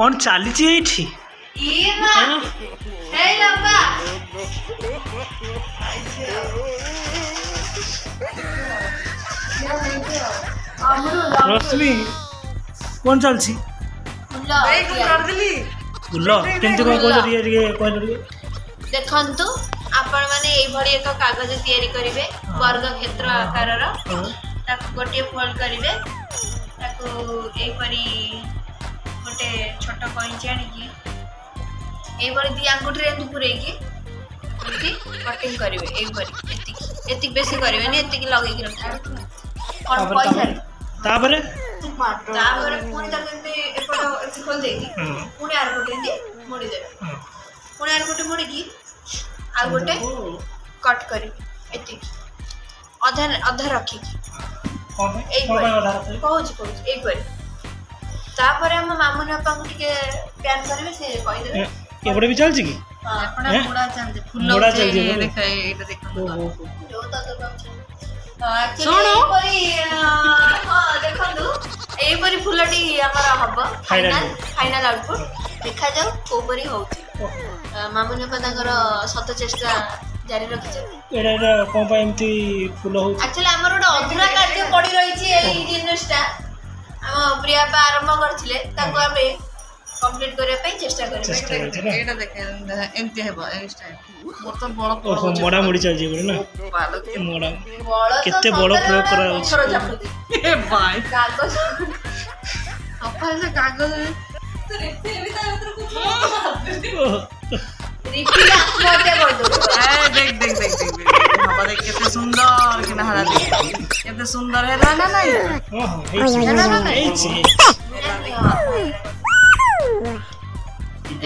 कौन चली ये रश्मि कौन चलती फुल केमती कौन देखंतु आपण माने एई भड़ी एक कागज तयारी करिवे वर्ग क्षेत्र आकारर ताको गोटे फोल्ड करिवे ताको एई परी गोटे छोट कइंची आनी की एई भड़ी दी अंगुठी रे पुरै की एती कटिंग करिवे एई परी एती बेसी करिवे ने एती लगै की रखिवे और पैसा ताबरे पुणी तक एपट खोल देगी पुणी आर गोटे मोड़ी देवे पुणी आर गोटे मोड़ी की आ गोटे कट करी एति अधा अधा रखी एक बार तापर हम मामू बापा को टिके प्यान करबे से कहि देबे एपटे भी चलछि की अपना मुड़ा चलते फुल मुड़ा चलछि देख एटा देखो जो तो सुनो देखो एई परी फुलटी हमर हबो फाइनल आउटपुट देखा जाऊ कोपरी होउची मामुनी पदाकर सत चेष्टा जारी रखिछ एडा कोन पा एमती फुल हो एक्चुअली हमर ओडा अधुरा कार्य पड़ी रही छी एई जिनिसटा हम प्रिया बा आरंभ करथिले ताको आबे कंप्लीट करे पई चेष्टा करबे एटा देखे एमती हेबो ए स्टाइल मोर तो बड़ मोड़ा मुड़ी चल जेबे ना मोड़ा केते बड़ प्रयोग करा होछ ए भाई कागज अपन से कागज रिफिल आत्महत्या कर दो देख देख देख देख बाबा देख केते सुंदर कि नहरा देख केते सुंदर है ना नहीं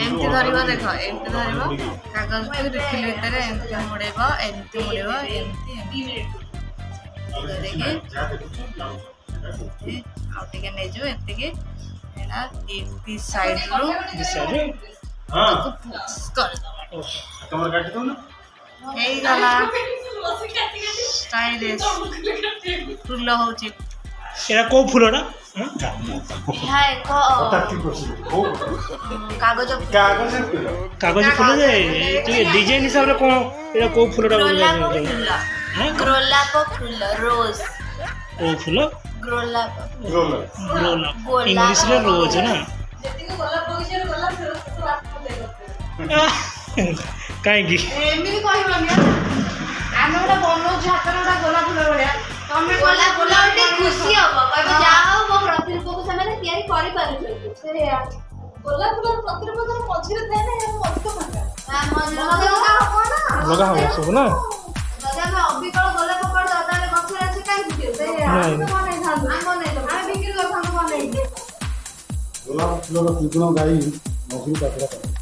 एमती धरिबो देखो एमती धरिबो कागज पे रिफिल भीतर एमती मोड़ेबो एमती देखि आउ टिके नै जो एमती के एना एमती साइड रो हां कर कमर काट दो ना एई गला स्टाइलिश फुल होची एरा को फुलडा यह एक कागज कागज फुल जे डिजाइन हिसाब रे को एरा को फुलडा ग्रोलाप फुल रोज ओ फुल ग्रोलाप इंग्लिश रे रोज ना काहे की एमिति कहिबानी आमे ओटा बनौ छातरटा गोलाप फुल बढिया तमे गोलाप फुल ओटे खुशी हो कहबे जा हो मो प्रतिरूप को समय तयारी करि पारु से गोलाप फुल प्रतिरूप को मझिरे थाए ना हम मझिरे लगा हो सब ना दादा मैं अबिकल गोलाप पकड़ दादा ने गछरे से काई दियो से माने थान हम बिक्री कर थान माने गोलाप फुल रो तीन गाई नौकरी पात्र